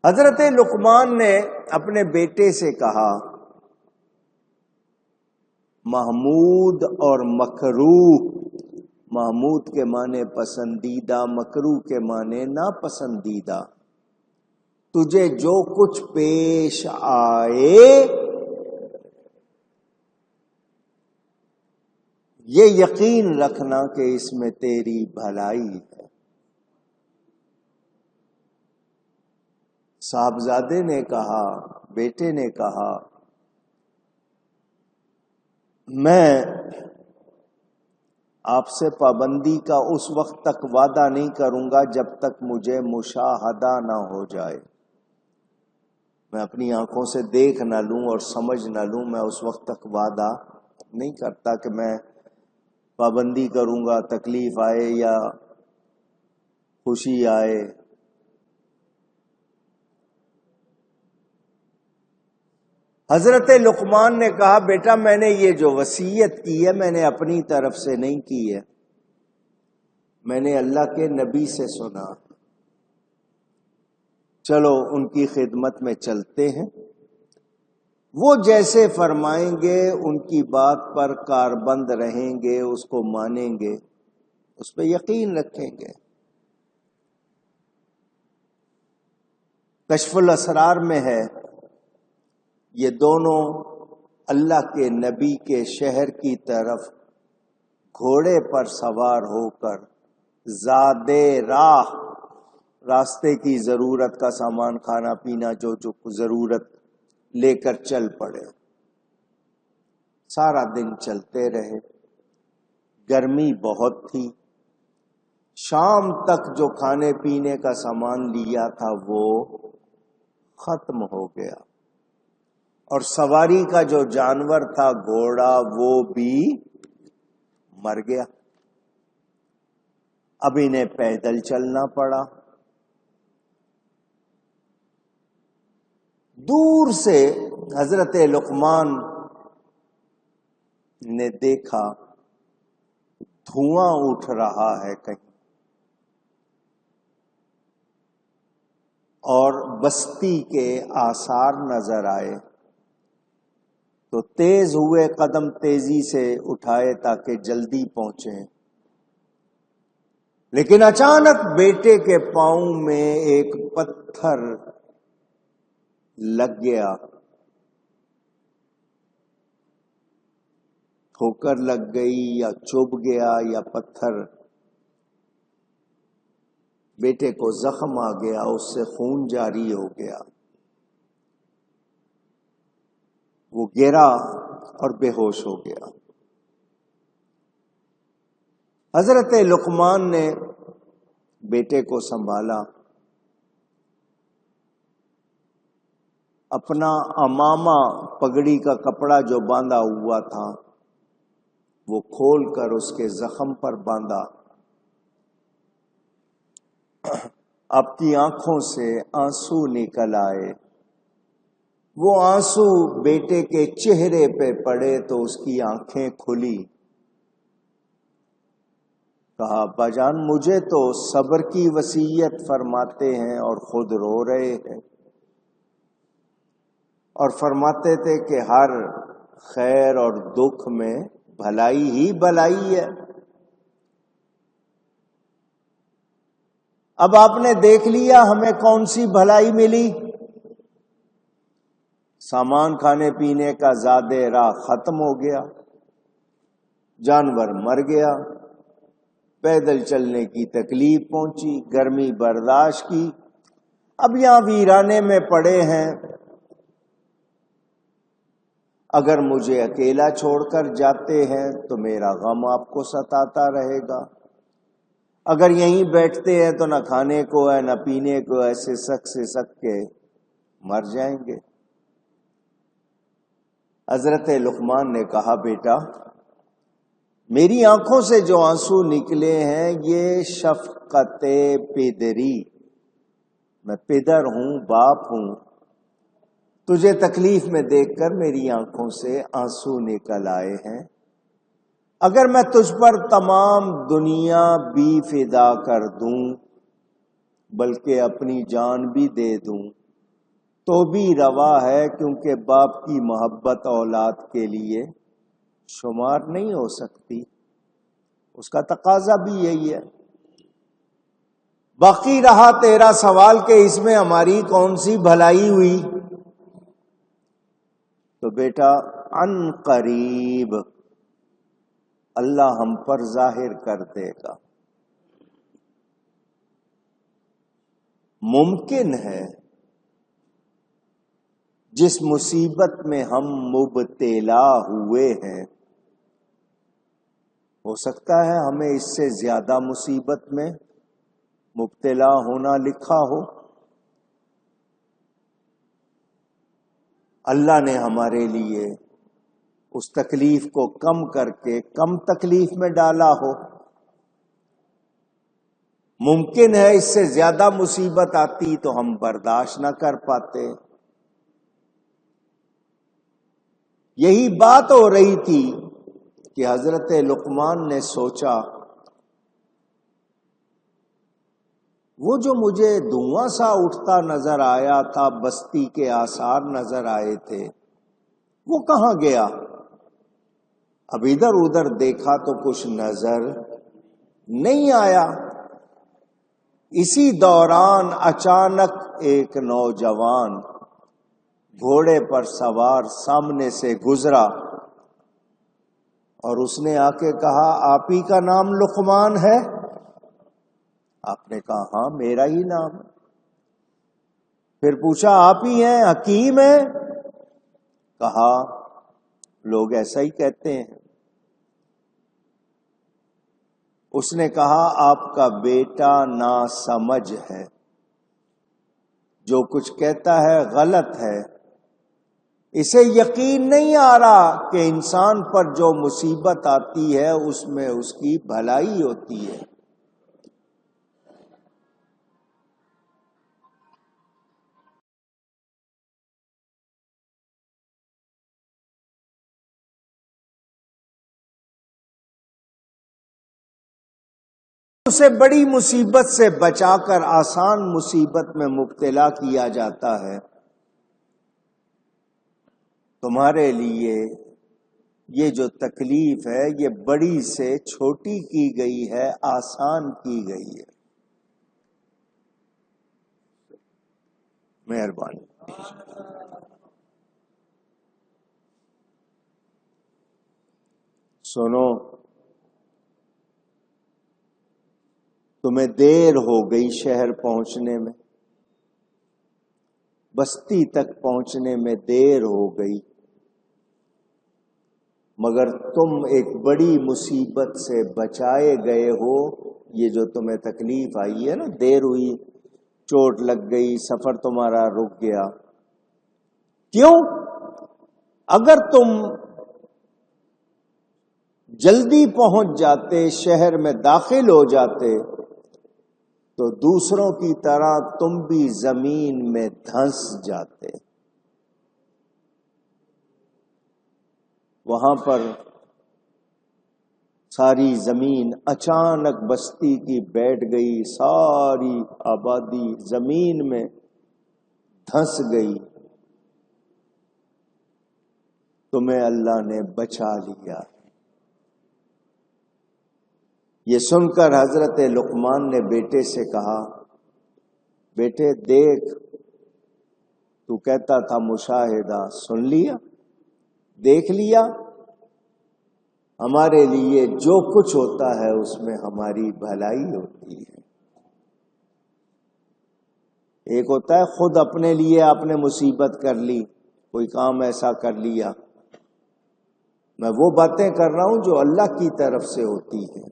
حضرت لقمان نے اپنے بیٹے سے کہا، محمود اور مکروہ، محمود کے معنی پسندیدہ، مکروہ کے معنی ناپسندیدہ، تجھے جو کچھ پیش آئے یہ یقین رکھنا کہ اس میں تیری بھلائی ہے۔ صاحبزادے نے کہا، بیٹے نے کہا، میں آپ سے پابندی کا اس وقت تک وعدہ نہیں کروں گا جب تک مجھے مشاہدہ نہ ہو جائے، میں اپنی آنکھوں سے دیکھ نہ لوں اور سمجھ نہ لوں، میں اس وقت تک وعدہ نہیں کرتا کہ میں پابندی کروں گا، تکلیف آئے یا خوشی آئے۔ حضرت لقمان نے کہا، بیٹا میں نے یہ جو وصیت کی ہے میں نے اپنی طرف سے نہیں کی ہے، میں نے اللہ کے نبی سے سنا، چلو ان کی خدمت میں چلتے ہیں، وہ جیسے فرمائیں گے ان کی بات پر کاربند رہیں گے، اس کو مانیں گے، اس پہ یقین رکھیں گے۔ کشف الاسرار میں ہے، یہ دونوں اللہ کے نبی کے شہر کی طرف گھوڑے پر سوار ہو کر زادے راہ، راستے کی ضرورت کا سامان، کھانا پینا جو ضرورت لے کر چل پڑے۔ سارا دن چلتے رہے، گرمی بہت تھی، شام تک جو کھانے پینے کا سامان لیا تھا وہ ختم ہو گیا، اور سواری کا جو جانور تھا گھوڑا وہ بھی مر گیا۔ اب انہیں پیدل چلنا پڑا۔ دور سے حضرت لقمان نے دیکھا دھواں اٹھ رہا ہے کہیں، اور بستی کے آثار نظر آئے، تو تیز ہوئے قدم، تیزی سے اٹھائے تاکہ جلدی پہنچیں، لیکن اچانک بیٹے کے پاؤں میں ایک پتھر لگ گیا، ٹھوکر لگ گئی یا چبھ گیا یا پتھر بیٹے کو زخم آ گیا، اس سے خون جاری ہو گیا، وہ گرا اور بے ہوش ہو گیا۔ حضرت لقمان نے بیٹے کو سنبھالا، اپنا عمامہ، پگڑی کا کپڑا جو باندھا ہوا تھا وہ کھول کر اس کے زخم پر باندھا۔ آپ کی آنکھوں سے آنسو نکل آئے، وہ آنسو بیٹے کے چہرے پہ پڑے تو اس کی آنکھیں کھلی۔ کہا، ابا جان مجھے تو صبر کی وصیت فرماتے ہیں اور خود رو رہے ہیں، اور فرماتے تھے کہ ہر خیر اور دکھ میں بھلائی ہی بھلائی ہے۔ اب آپ نے دیکھ لیا ہمیں کون سی بھلائی ملی، سامان کھانے پینے کا زادے راہ ختم ہو گیا، جانور مر گیا، پیدل چلنے کی تکلیف پہنچی، گرمی برداشت کی، اب یہاں ویرانے میں پڑے ہیں، اگر مجھے اکیلا چھوڑ کر جاتے ہیں تو میرا غم آپ کو ستاتا رہے گا، اگر یہیں بیٹھتے ہیں تو نہ کھانے کو ہے نہ پینے کو ہے، سسک کے مر جائیں گے۔ حضرت لقمان نے کہا، بیٹا میری آنکھوں سے جو آنسو نکلے ہیں یہ شفقت پدری، میں پدر ہوں، باپ ہوں، تجھے تکلیف میں دیکھ کر میری آنکھوں سے آنسو نکل آئے ہیں، اگر میں تجھ پر تمام دنیا بھی فدا کر دوں بلکہ اپنی جان بھی دے دوں تو بھی روا ہے، کیونکہ باپ کی محبت اولاد کے لیے شمار نہیں ہو سکتی، اس کا تقاضا بھی یہی ہے۔ باقی رہا تیرا سوال کہ اس میں ہماری کون سی بھلائی ہوئی، تو بیٹا عن قریب اللہ ہم پر ظاہر کر دے گا۔ ممکن ہے جس مصیبت میں ہم مبتلا ہوئے ہیں، ہو سکتا ہے ہمیں اس سے زیادہ مصیبت میں مبتلا ہونا لکھا ہو۔ اللہ نے ہمارے لیے اس تکلیف کو کم کر کے کم تکلیف میں ڈالا ہو۔ ممکن ہے اس سے زیادہ مصیبت آتی تو ہم برداشت نہ کر پاتے۔ یہی بات ہو رہی تھی کہ حضرت لقمان نے سوچا وہ جو مجھے دھواں سا اٹھتا نظر آیا تھا، بستی کے آثار نظر آئے تھے، وہ کہاں گیا؟ اب ادھر ادھر دیکھا تو کچھ نظر نہیں آیا۔ اسی دوران اچانک ایک نوجوان گھوڑے پر سوار سامنے سے گزرا اور اس نے آ کے کہا آپ ہی کا نام لقمان ہے؟ آپ نے کہا ہاں میرا ہی نام ہے۔ پھر پوچھا آپ ہی ہیں حکیم ہیں؟ کہا لوگ ایسا ہی کہتے ہیں۔ اس نے کہا آپ کا بیٹا ناسمجھ ہے، جو کچھ کہتا ہے غلط ہے، اسے یقین نہیں آ رہا کہ انسان پر جو مصیبت آتی ہے اس میں اس کی بھلائی ہوتی ہے۔ اسے بڑی مصیبت سے بچا کر آسان مصیبت میں مبتلا کیا جاتا ہے۔ تمہارے لیے یہ جو تکلیف ہے یہ بڑی سے چھوٹی کی گئی ہے، آسان کی گئی ہے۔ مہربانی۔ سنو، تمہیں دیر ہو گئی شہر پہنچنے میں، بستی تک پہنچنے میں دیر ہو گئی، مگر تم ایک بڑی مصیبت سے بچائے گئے ہو۔ یہ جو تمہیں تکلیف آئی ہے نا، دیر ہوئی، چوٹ لگ گئی، سفر تمہارا رک گیا، کیوں؟ اگر تم جلدی پہنچ جاتے، شہر میں داخل ہو جاتے، تو دوسروں کی طرح تم بھی زمین میں دھنس جاتے۔ وہاں پر ساری زمین اچانک بستی کی بیٹھ گئی، ساری آبادی زمین میں دھنس گئی، تمہیں اللہ نے بچا لیا۔ یہ سن کر حضرت لقمان نے بیٹے سے کہا بیٹے دیکھ، تو کہتا تھا مشاہدہ، سن لیا، دیکھ لیا، ہمارے لیے جو کچھ ہوتا ہے اس میں ہماری بھلائی ہوتی ہے۔ ایک ہوتا ہے خود اپنے لیے آپ نے مصیبت کر لی، کوئی کام ایسا کر لیا، میں وہ باتیں کر رہا ہوں جو اللہ کی طرف سے ہوتی ہیں۔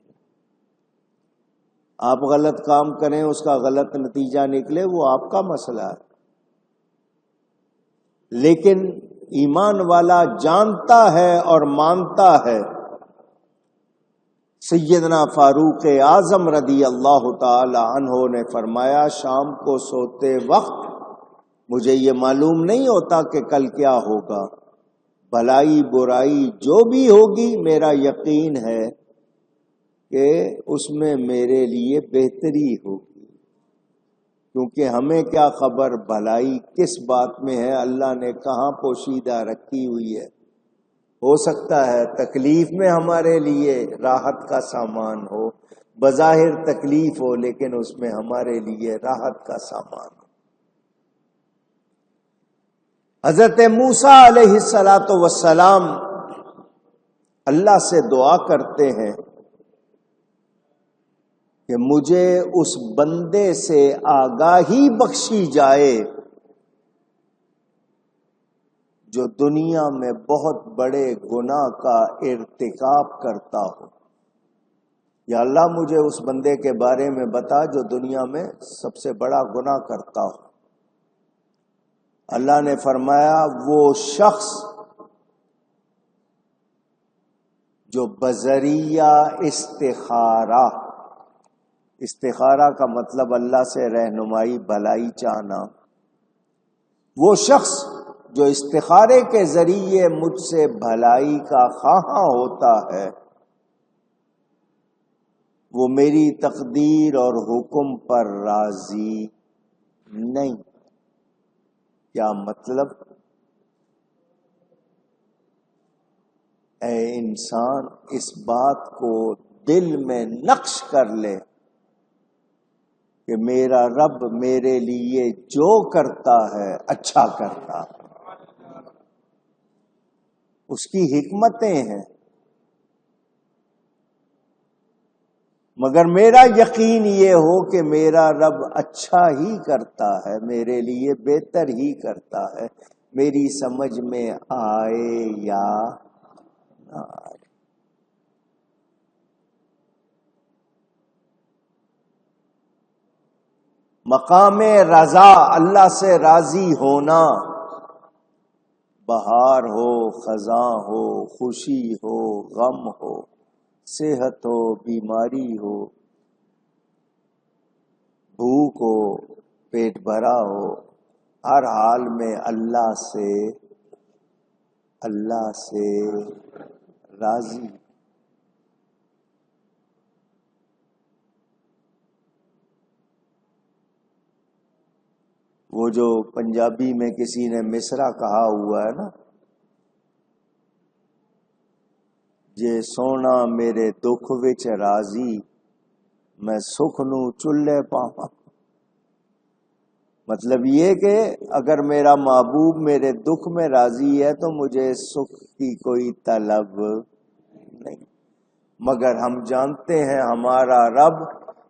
آپ غلط کام کریں، اس کا غلط نتیجہ نکلے، وہ آپ کا مسئلہ ہے، لیکن ایمان والا جانتا ہے اور مانتا ہے۔ سیدنا فاروق اعظم رضی اللہ تعالی عنہ نے فرمایا شام کو سوتے وقت مجھے یہ معلوم نہیں ہوتا کہ کل کیا ہوگا، بھلائی برائی جو بھی ہوگی میرا یقین ہے کہ اس میں میرے لیے بہتری ہوگی۔ کیونکہ ہمیں کیا خبر بھلائی کس بات میں ہے، اللہ نے کہاں پوشیدہ رکھی ہوئی ہے۔ ہو سکتا ہے تکلیف میں ہمارے لیے راحت کا سامان ہو، بظاہر تکلیف ہو لیکن اس میں ہمارے لیے راحت کا سامان ہو۔ حضرت موسیٰ علیہ السلام اللہ سے دعا کرتے ہیں کہ مجھے اس بندے سے آگاہی بخشی جائے جو دنیا میں بہت بڑے گناہ کا ارتکاب کرتا ہو۔ یا اللہ مجھے اس بندے کے بارے میں بتا جو دنیا میں سب سے بڑا گناہ کرتا ہو۔ اللہ نے فرمایا وہ شخص جو بذریعہ استخارہ کا مطلب اللہ سے رہنمائی بھلائی چاہنا، وہ شخص جو استخارے کے ذریعے مجھ سے بھلائی کا خواہاں ہوتا ہے، وہ میری تقدیر اور حکم پر راضی نہیں۔ کیا مطلب؟ اے انسان اس بات کو دل میں نقش کر لے کہ میرا رب میرے لیے جو کرتا ہے اچھا کرتا ہے، اس کی حکمتیں ہیں، مگر میرا یقین یہ ہو کہ میرا رب اچھا ہی کرتا ہے، میرے لیے بہتر ہی کرتا ہے، میری سمجھ میں آئے یا نہ آئے۔ مقام رضا، اللہ سے راضی ہونا، بہار ہو، خزاں ہو، خوشی ہو، غم ہو، صحت ہو، بیماری ہو، بھوک ہو، پیٹ بھرا ہو، ہر حال میں اللہ سے راضی۔ وہ جو پنجابی میں کسی نے مصرع کہا ہوا ہے نا، جے سونا میرے دکھ وچ راضی، میں سکھ نو چلے پاواں۔ مطلب یہ کہ اگر میرا محبوب میرے دکھ میں راضی ہے تو مجھے سکھ کی کوئی طلب نہیں۔ مگر ہم جانتے ہیں ہمارا رب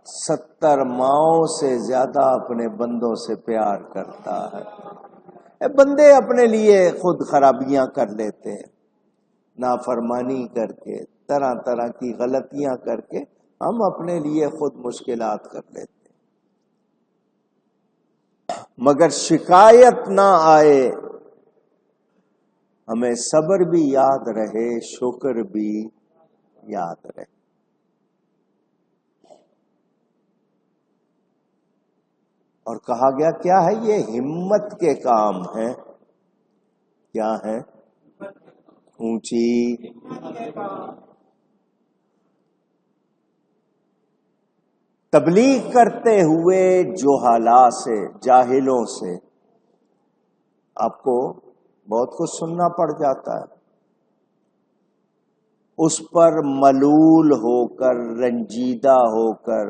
70 ماؤں سے زیادہ اپنے بندوں سے پیار کرتا ہے۔ بندے اپنے لیے خود خرابیاں کر لیتے ہیں، نافرمانی کر کے، طرح طرح کی غلطیاں کر کے ہم اپنے لیے خود مشکلات کر لیتے ہیں۔ مگر شکایت نہ آئے، ہمیں صبر بھی یاد رہے، شکر بھی یاد رہے۔ اور کہا گیا کیا ہے یہ ہمت کے کام ہیں۔ کیا ہے؟ اونچی تبلیغ کرتے ہوئے جہالا سے، جاہلوں سے آپ کو بہت کچھ سننا پڑ جاتا ہے، اس پر ملول ہو کر، رنجیدہ ہو کر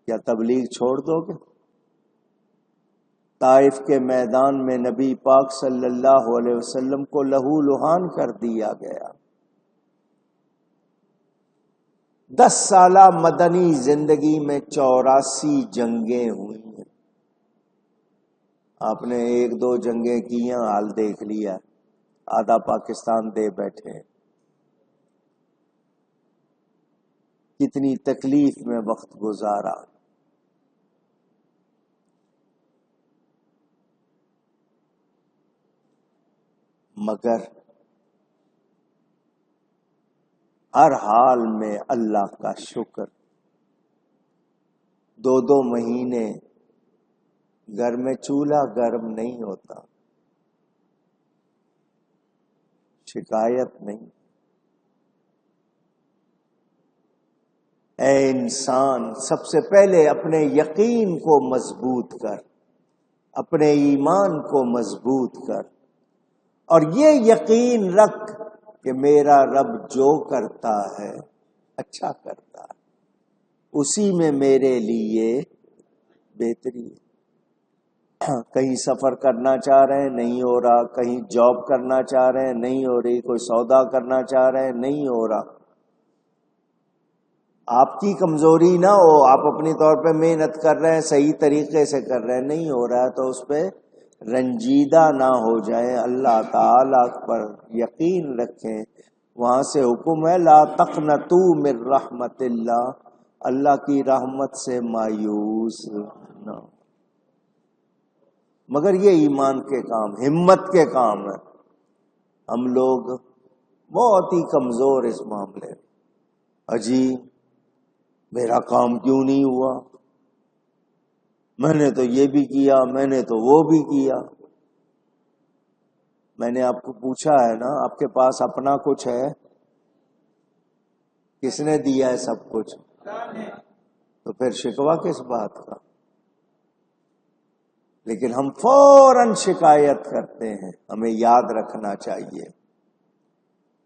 کیا تبلیغ چھوڑ دو گے؟ طائف کے میدان میں نبی پاک صلی اللہ علیہ وسلم کو لہو لہان کر دیا گیا۔ 10 سالہ مدنی زندگی میں 84 جنگیں ہوئی ہیں۔ آپ نے 1-2 جنگیں کی ہیں، حال دیکھ لیا، آدھا پاکستان دے بیٹھے ہیں۔ کتنی تکلیف میں وقت گزارا۔ مگر ہر حال میں اللہ کا شکر۔ 2 مہینے گھر میں چولہا گرم نہیں ہوتا، شکایت نہیں۔ اے انسان، سب سے پہلے اپنے یقین کو مضبوط کر، اپنے ایمان کو مضبوط کر، اور یہ یقین رکھ کہ میرا رب جو کرتا ہے اچھا کرتا ہے، اسی میں میرے لیے بہتری ہے۔ کہیں سفر کرنا چاہ رہے ہیں نہیں ہو رہا، کہیں جاب کرنا چاہ رہے ہیں نہیں ہو رہی، کوئی سودا کرنا چاہ رہے ہیں نہیں ہو رہا، آپ کی کمزوری نہ ہو، آپ اپنی طور پہ محنت کر رہے ہیں، صحیح طریقے سے کر رہے ہیں، نہیں ہو رہا ہے تو اس پہ رنجیدہ نہ ہو جائیں، اللہ تعالی پر یقین رکھیں۔ وہاں سے حکم ہے لا تقنطوا من رحمت اللہ، اللہ کی رحمت سے مایوس نہ ہو۔ مگر یہ ایمان کے کام، ہمت کے کام ہے۔ ہم لوگ بہت ہی کمزور اس معاملے میں، اجی میرا کام کیوں نہیں ہوا، میں نے تو یہ بھی کیا، میں نے تو وہ بھی کیا۔ میں نے آپ کو پوچھا ہے نا، آپ کے پاس اپنا کچھ ہے؟ کس نے دیا ہے سب کچھ؟ تو پھر شکوہ کس بات کا؟ لیکن ہم فوراً شکایت کرتے ہیں، ہمیں یاد رکھنا چاہیے